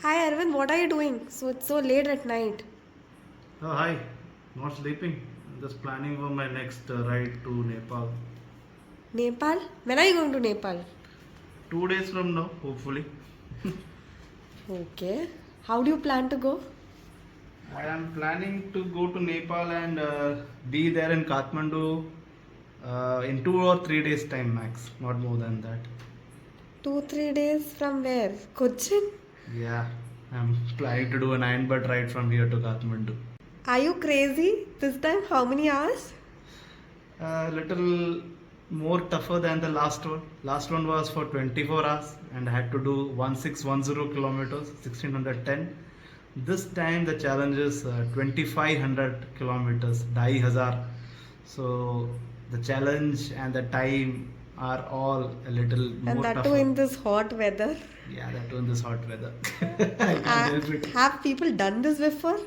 Hi Arvind, what are you doing? So it's so late at night. Oh, hi. Not sleeping. I'm just planning for my next ride to Nepal. Nepal? When are you going to Nepal? 2 days from now, hopefully. Okay. How do you plan to go? I am planning to go to Nepal and be there in Kathmandu in 2 or 3 days' time max, not more than that. 2, 3 days from where? Cochin? Yeah, I'm planning to do an iron butt ride from here to Kathmandu. Are you crazy? This time, how many hours? A little more tougher than the last one. Last one was for 24 hours and I had to do 1610 kilometers, 1610. This time the challenge is 2500 kilometers, 2500. So the challenge and the time are all a little And more that too tougher. in this hot weather. Yeah, that too in this hot weather. I can't help it. Have people done this before?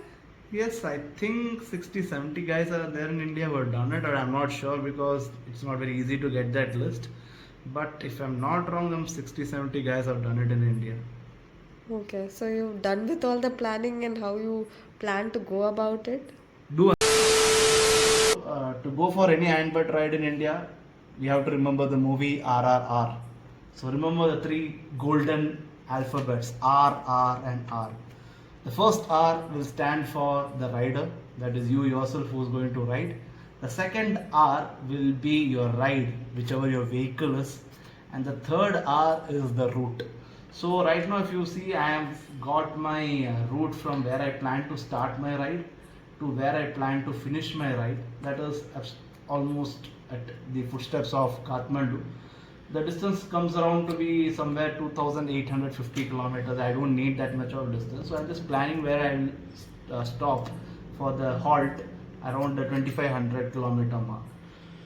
Yes, I think 60, 70 guys are there in India who have done it, or I'm not sure because it's not very easy to get that list. But if I'm not wrong, them 60, 70 guys have done it in India. Okay, so you've done with all the planning and how you plan to go about it? Do to go for any handbird ride in India, we have to remember the movie RRR. So remember the three golden alphabets R, R, and R. The first R will stand for the rider, that is you yourself who is going to ride. The second R will be your ride, whichever your vehicle is, and the third R is the route. So right now, if you see, I have got my route from where I plan to start my ride to where I plan to finish my ride. That is almost at the footsteps of Kathmandu. The distance comes around to be somewhere 2850 kilometers. I don't need that much of distance, so I'm just planning where I will stop for the halt around the 2500 kilometer mark.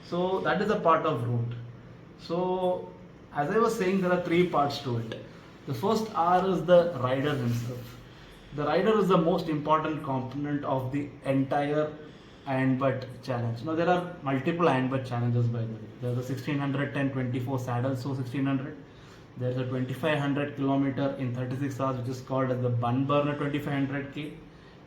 So that is a part of route. So as I was saying, there are three parts to it. The first R is the rider himself. The rider is the most important component of the entire iron butt challenge. Now there are multiple iron butt challenges by the way. There's a 1610 24 saddle so 1600. There's a 2500 kilometer in 36 hours which is called as the bun burner 2500k.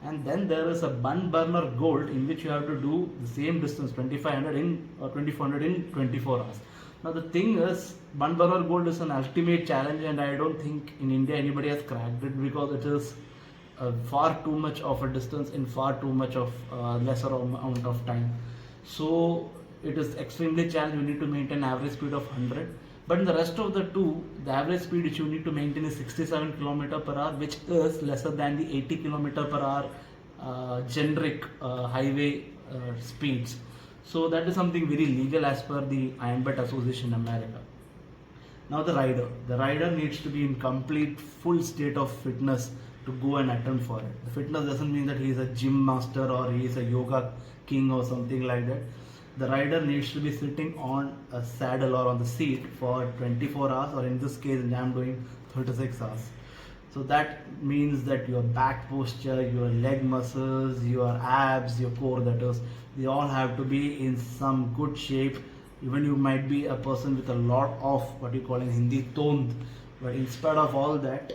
And then there is a bun burner gold in which you have to do the same distance 2500 in or 2400 in 24 hours. Now the thing is, bun burner gold is an ultimate challenge, and I don't think in India anybody has cracked it because it is far too much of a distance in far too much of lesser amount of time. So it is extremely challenging. You need to maintain average speed of 100. But in the rest of the two, the average speed which you need to maintain is 67 km per hour, which is lesser than the 80 km per hour generic highway speeds. So that is something very legal as per the Iron Butt Association in America. Now the rider needs to be in complete full state of fitness to go and attempt for it. The fitness doesn't mean that he is a gym master or he is a yoga king or something like that. The rider needs to be sitting on a saddle or on the seat for 24 hours, or in this case I am doing 36 hours. So that means that your back posture, your leg muscles, your abs, your core, that is, they all have to be in some good shape. Even you might be a person with a lot of what you call in Hindi tond, but in spite of all that,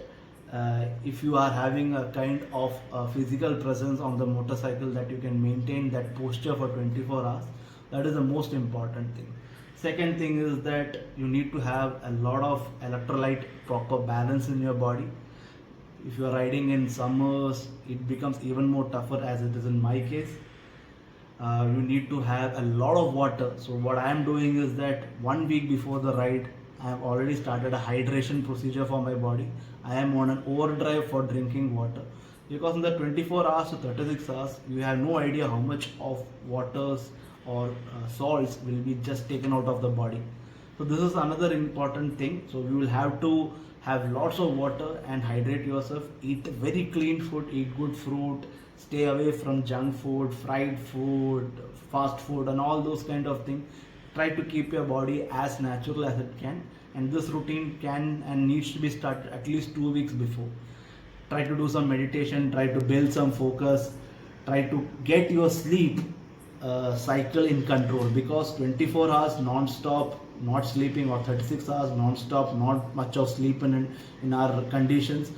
if you are having a kind of physical presence on the motorcycle that you can maintain that posture for 24 hours, that is the most important thing. Second thing is that you need to have a lot of electrolyte proper balance in your body. If you are riding in summers, it becomes even more tougher as it is in my case. You need to have a lot of water. So what I am doing is that 1 week before the ride, I have already started a hydration procedure for my body. I am on an overdrive for drinking water because in the 24 hours to 36 hours, you have no idea how much of waters or salts will be just taken out of the body. So this is another important thing. So you will have to have lots of water and hydrate yourself. Eat very clean food, eat good fruit, stay away from junk food, fried food, fast food, and all those kind of things. Try to keep your body as natural as it can, and this routine can and needs to be started at least 2 weeks before. Try to do some meditation, try to build some focus, try to get your sleep cycle in control, because 24 hours non-stop not sleeping or 36 hours non-stop not much of sleep in our conditions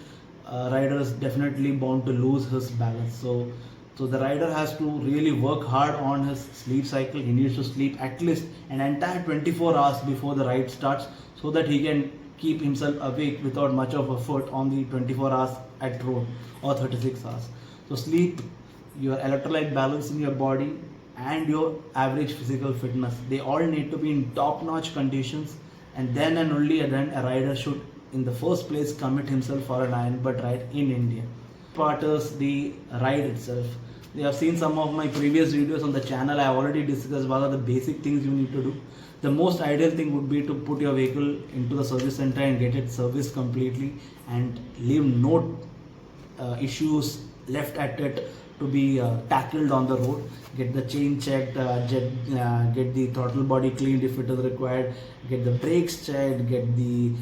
rider is definitely bound to lose his balance. So the rider has to really work hard on his sleep cycle. He needs to sleep at least an entire 24 hours before the ride starts, so that he can keep himself awake without much of effort on the 24 hours at road, or 36 hours. So sleep, your electrolyte balance in your body, and your average physical fitness, they all need to be in top notch conditions, and then and only then a rider should in the first place commit himself for an iron butt ride in India. Part is the ride itself. You have seen some of my previous videos on the channel. I have already discussed what are the basic things you need to do. The most ideal thing would be to put your vehicle into the service center and get it serviced completely, and leave no issues left at it to be tackled on the road. Get the chain checked, get the throttle body cleaned if it is required, get the brakes checked, get the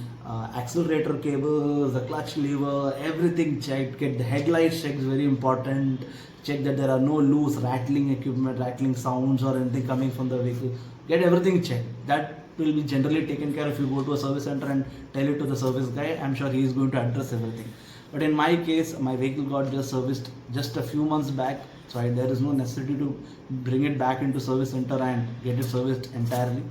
accelerator cables, the clutch lever, everything checked, get the headlights checked, very important. Check that there are no loose rattling equipment, rattling sounds or anything coming from the vehicle. Get everything checked. That will be generally taken care of if you go to a service center and tell it to the service guy. I'm sure he is going to address everything. But in my case, my vehicle got just serviced just a few months back, so there is no necessity to bring it back into service center and get it serviced entirely.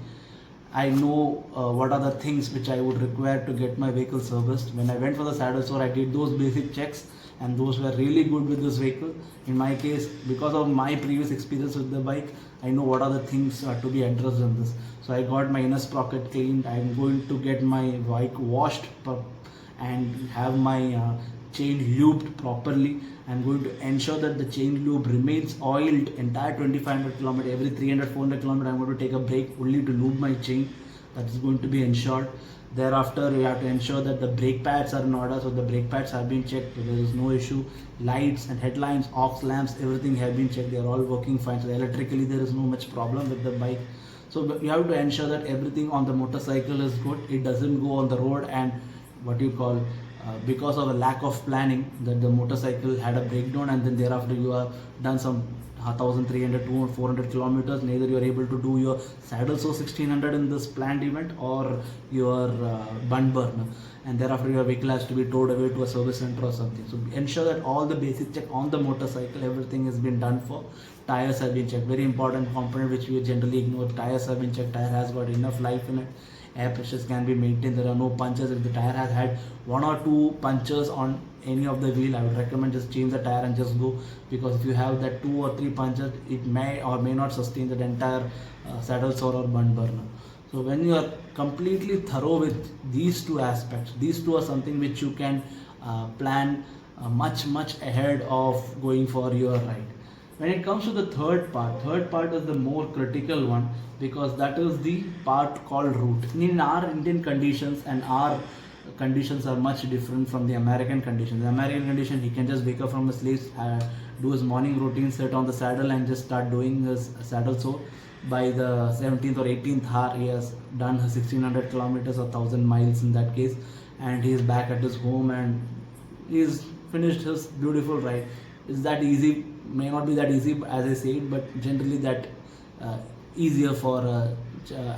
I know what are the things which I would require to get my vehicle serviced. When I went for the saddle store, I did those basic checks, and those were really good with this vehicle. In my case, because of my previous experience with the bike, I know what are the things to be addressed in this. So I got my inner sprocket cleaned. I'm going to get my bike washed and have my chain lubed properly. I'm going to ensure that the chain lube remains oiled entire 2500 km. Every 300-400 km I'm going to take a break only to lube my chain. That is going to be ensured. Thereafter, we have to ensure that the brake pads are in order. So the brake pads have been checked, so there is no issue. Lights and headlamps, aux lamps, everything have been checked. They are all working fine. So electrically there is no much problem with the bike. So you have to ensure that everything on the motorcycle is good. It doesn't go on the road and what you call because of a lack of planning, that the motorcycle had a breakdown, and then thereafter you have done some 1300 200 400 kilometers. Neither you are able to do your saddle so 1600 in this planned event or your bun burner, and thereafter your vehicle has to be towed away to a service center or something. So ensure that all the basic check on the motorcycle, everything has been done for. Tires have been checked, very important component which we generally ignore. Tires have been checked, tire has got enough life in it, air pressures can be maintained, there are no punctures. If the tire has had 1 or 2 punctures on any of the wheel, I would recommend just change the tire and just go, because if you have that 2 or 3 punctures, it may or may not sustain that entire saddle sore or bun burner. So when you are completely thorough with these two aspects, these two are something which you can plan much ahead of going for your ride. When it comes to the third part is the more critical one, because that is the part called route. In our Indian conditions, and our conditions are much different from the American conditions. The American condition, he can just wake up from his sleep, do his morning routine, sit on the saddle and just start doing his saddle sore. By the 17th or 18th hour, he has done his 1600 kilometers or 1000 miles in that case, and he is back at his home and he's finished his beautiful ride. Is that easy? May not be that easy as I said, but generally that easier for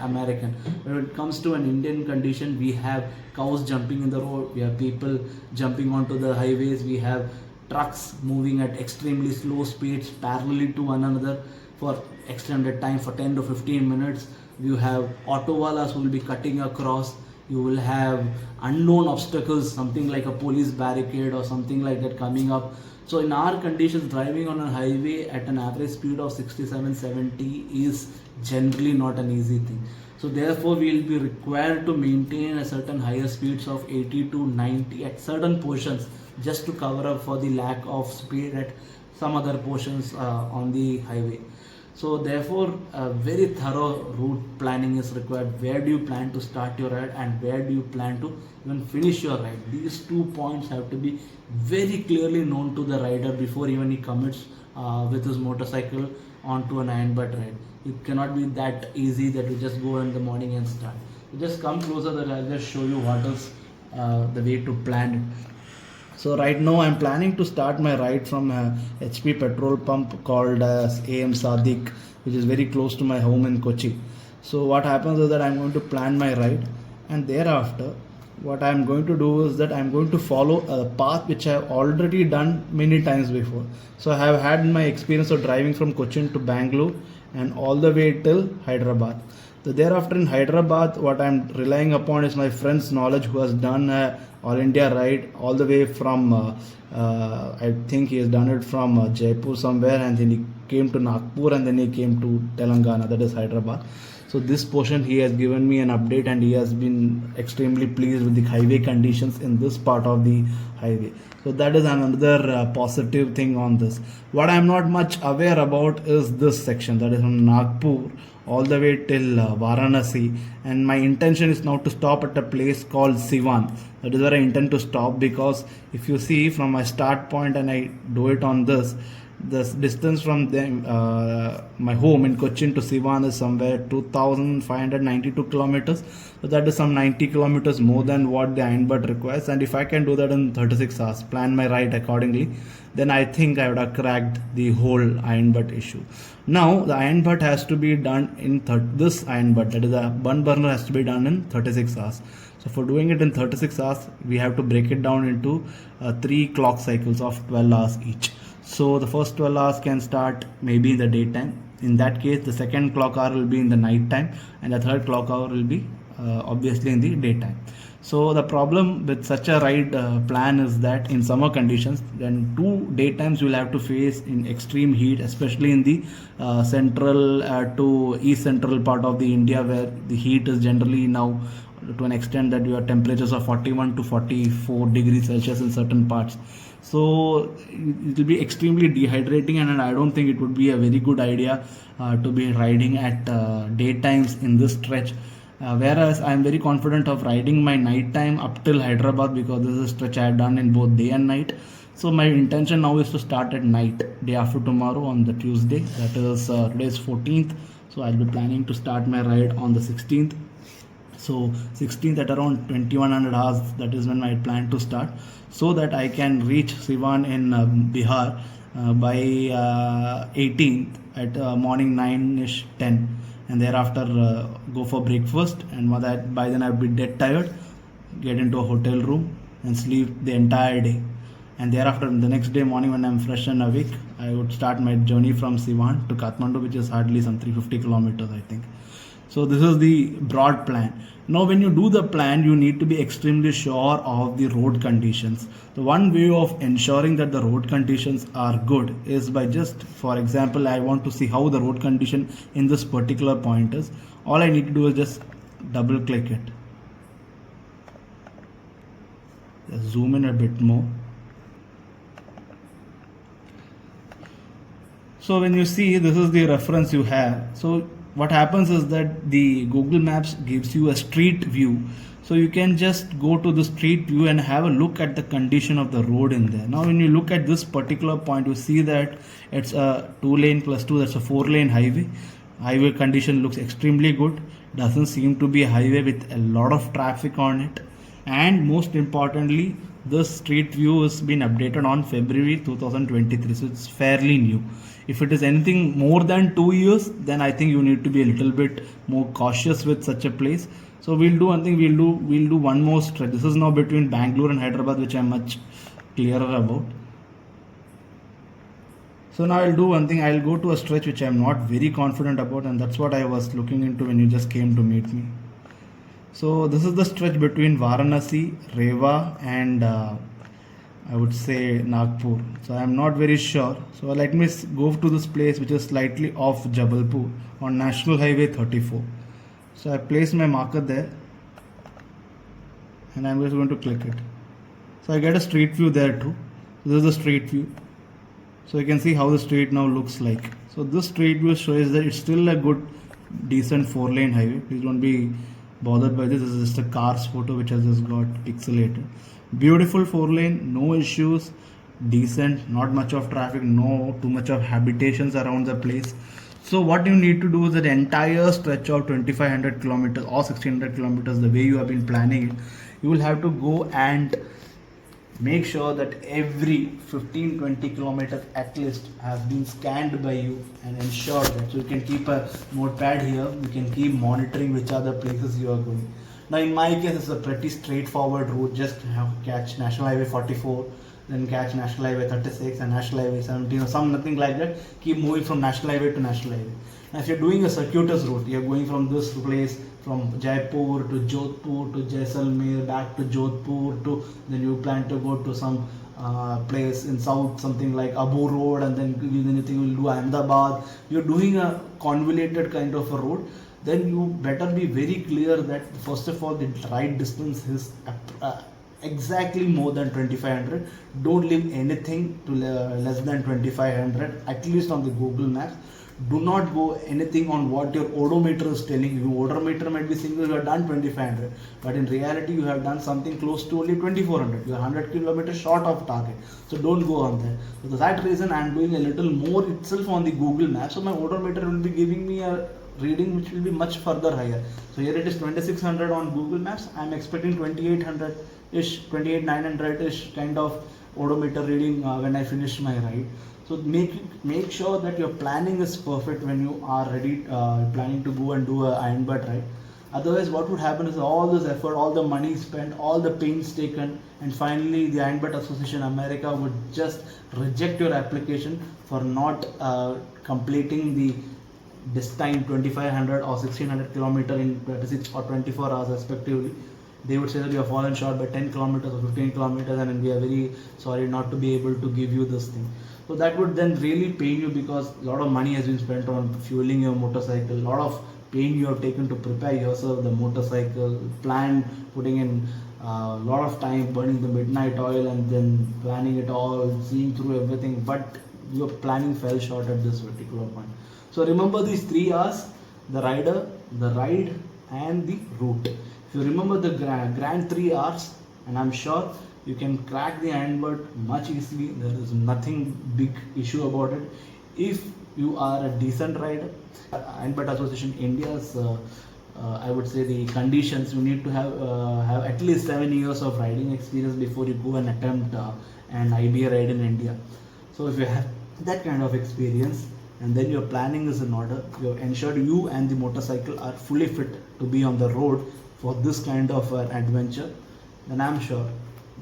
American. When it comes to an Indian condition, we have cows jumping in the road, we have people jumping onto the highways, we have trucks moving at extremely slow speeds parallel to one another for extended time for 10 to 15 minutes. You have auto wallahs who will be cutting across. You will have unknown obstacles, something like a police barricade or something like that coming up. So in our conditions, driving on a highway at an average speed of 67-70 is generally not an easy thing. So therefore we will be required to maintain a certain higher speeds of 80 to 90 at certain portions, just to cover up for the lack of speed at some other portions on the highway. So therefore very thorough route planning is required. Where do you plan to start your ride and where do you plan to even finish your ride? These 2 points have to be very clearly known to the rider before even he commits with his motorcycle onto an iron butt ride. It cannot be that easy that you just go in the morning and start. You just come closer, that I'll just show you what is the way to plan it. So right now I'm planning to start my ride from a HP petrol pump called as AM Sadiq, which is very close to my home in Kochi. So what happens is that I'm going to plan my ride, and thereafter what I'm going to do is that I'm going to follow a path which I've already done many times before. So I have had my experience of driving from Cochin to Bangalore and all the way till Hyderabad. So thereafter in Hyderabad, what I'm relying upon is my friend's knowledge who has done a all India ride all the way from I think he has done it from Jaipur somewhere, and then he came to Nagpur, and then he came to Telangana, that is Hyderabad. So this portion he has given me an update, and he has been extremely pleased with the highway conditions in this part of the highway. So that is another positive thing on this. What I am not much aware about is this section, that is from Nagpur all the way till Varanasi, and my intention is now to stop at a place called Siwan. That is where I intend to stop, because if you see from my start point and I do it on this, the distance from them, my home in Cochin to Siwan is somewhere 2592 kilometers. So that is some 90 kilometers more than what the Ironbird requires. And if I can do that in 36 hours, plan my ride accordingly, then I think I would have cracked the whole Ironbird issue. Now the Ironbird has to be done in this Ironbird, that is the bun burner, has to be done in 36 hours. So for doing it in 36 hours, we have to break it down into 3 clock cycles of 12 hours each. So the first 12 hours can start maybe in the daytime. In that case, the second clock hour will be in the night time, and the third clock hour will be obviously in the daytime. So the problem with such a ride plan is that in summer conditions, then 2 daytimes you will have to face in extreme heat, especially in the central to east central part of the India, where the heat is generally now to an extent that your temperatures are 41 to 44 degrees Celsius in certain parts. So it will be extremely dehydrating, and I don't think it would be a very good idea to be riding at daytimes in this stretch. Whereas I am very confident of riding my night time up till Hyderabad, because this is a stretch I have done in both day and night. So my intention now is to start at night, day after tomorrow on the Tuesday, that is today is 14th. So I'll be planning to start my ride on the 16th. So 16th at around 2100 hours, that is when I plan to start, so that I can reach Siwan in Bihar by 18th at morning 9ish 10, and thereafter go for breakfast, and by then I'll be dead tired, get into a hotel room and sleep the entire day. And thereafter the next day morning, when I'm fresh and awake, I would start my journey from Siwan to Kathmandu, which is hardly some 350 kilometers, I think. So this is the broad plan. Now when you do the plan, you need to be extremely sure of the road conditions. The one way of ensuring that the road conditions are good is by just, for example, I want to see how the road condition in this particular point is. All I need to do is just double click it. Just zoom in a bit more. So when you see, this is the reference you have. So what happens is that the Google Maps gives you a street view. So you can just go to the street view and have a look at the condition of the road in there. Now when you look at this particular point, you see that it's a 2-lane plus 2, that's a 4-lane highway. Highway condition looks extremely good. Doesn't seem to be a highway with a lot of traffic on it. And most importantly, this street view has been updated on February 2023, so it's fairly new. If it is anything more than 2 years, then I think you need to be a little bit more cautious with such a place. So we'll do one thing, we'll do one more stretch. This is now between Bangalore and Hyderabad, which I'm much clearer about. So now I'll do one thing, I'll go to a stretch which I'm not very confident about, and that's what I was looking into when you just came to meet me. So this is the stretch between Varanasi, Rewa, and I would say Nagpur. So I am not very sure. So let me go to this place which is slightly off Jabalpur on National Highway 34. So I place my marker there, and I'm just going to click it. So I get a street view there too. This is the street view. So you can see how the street now looks like. So this street view shows that it's still a good, decent 4-lane highway. Please don't be bothered by this. This is just a car's photo which has just got pixelated. Beautiful 4-lane, no issues, decent, not much of traffic, no too much of habitations around the place. So what you need to do is that entire stretch of 2500 kilometers or 1600 kilometers, the way you have been planning it, you will have to go and make sure that every 15-20 kilometers at least have been scanned by you, and ensure that. So you can keep a notepad here, you can keep monitoring which are the places you are going. Now in my case, it's a pretty straightforward route. Just have catch National Highway 44, then catch National Highway 36 and National Highway 17 or some nothing like that. Keep moving from National Highway to National Highway. Now if you're doing a circuitous route, you're going from this place from Jaipur to Jodhpur to Jaisalmer back to Jodhpur to then you plan to go to some place in south, something like Abu Road, and then you think you'll do Ahmedabad. You're doing a convoluted kind of a road. Then you better be very clear that first of all the ride distance is exactly more than 2500. Don't leave anything to less than 2500, at least on the Google Maps. Do not go anything on what your odometer is telling you. Odometer might be saying you have done 2500, but in reality you have done something close to only 2400. You are 100 kilometers short of target. So don't go on there. So for that reason I am doing a little more itself on the Google Maps. So my odometer will be giving me a reading which will be much further higher. So here it is 2600 on Google Maps. I am expecting 2800 ish, 28900 ish kind of odometer reading when I finish my ride. So make sure that your planning is perfect when you are ready planning to go and do a iron butt ride. Otherwise, what would happen is all this effort, all the money spent, all the pains taken, and finally the Iron Butt Association America would just reject your application for not completing the this time 2500 or 1600 kilometer in 26 or 24 hours respectively. They would say that you have fallen short by 10 kilometers or 15 kilometers, and we are very sorry not to be able to give you this thing. So that would then really pain you, because a lot of money has been spent on fueling your motorcycle, a lot of pain you have taken to prepare yourself, the motorcycle, plan, putting in a lot of time, burning the midnight oil and then planning it all, seeing through everything, but your planning fell short at this particular point. So remember these 3 R's: the rider, the ride, and the route. If you remember the grand 3 R's, and I'm sure you can crack the ironbird much easily. There is nothing big issue about it. If you are a decent rider, Ironbird Association India's I would say the conditions, you need to have at least 7 years of riding experience before you go and attempt an IBA ride in India. So if you have that kind of experience, and then your planning is in order, you have ensured you and the motorcycle are fully fit to be on the road for this kind of adventure, then I'm sure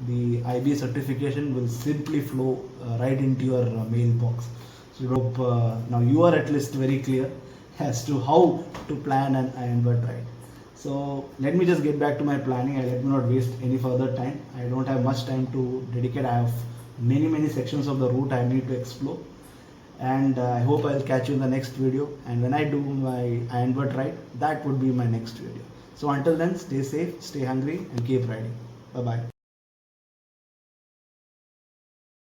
the IBA certification will simply flow right into your mailbox. So I hope now you are at least very clear as to how to plan an ironbird ride. So let me just get back to my planning. Let me not waste any further time. I don't have much time to dedicate. I have many sections of the route I need to explore, and I hope I'll catch you in the next video. And when I do my ironbird ride, that would be my next video. So until then, stay safe, stay hungry, and keep riding. Bye bye.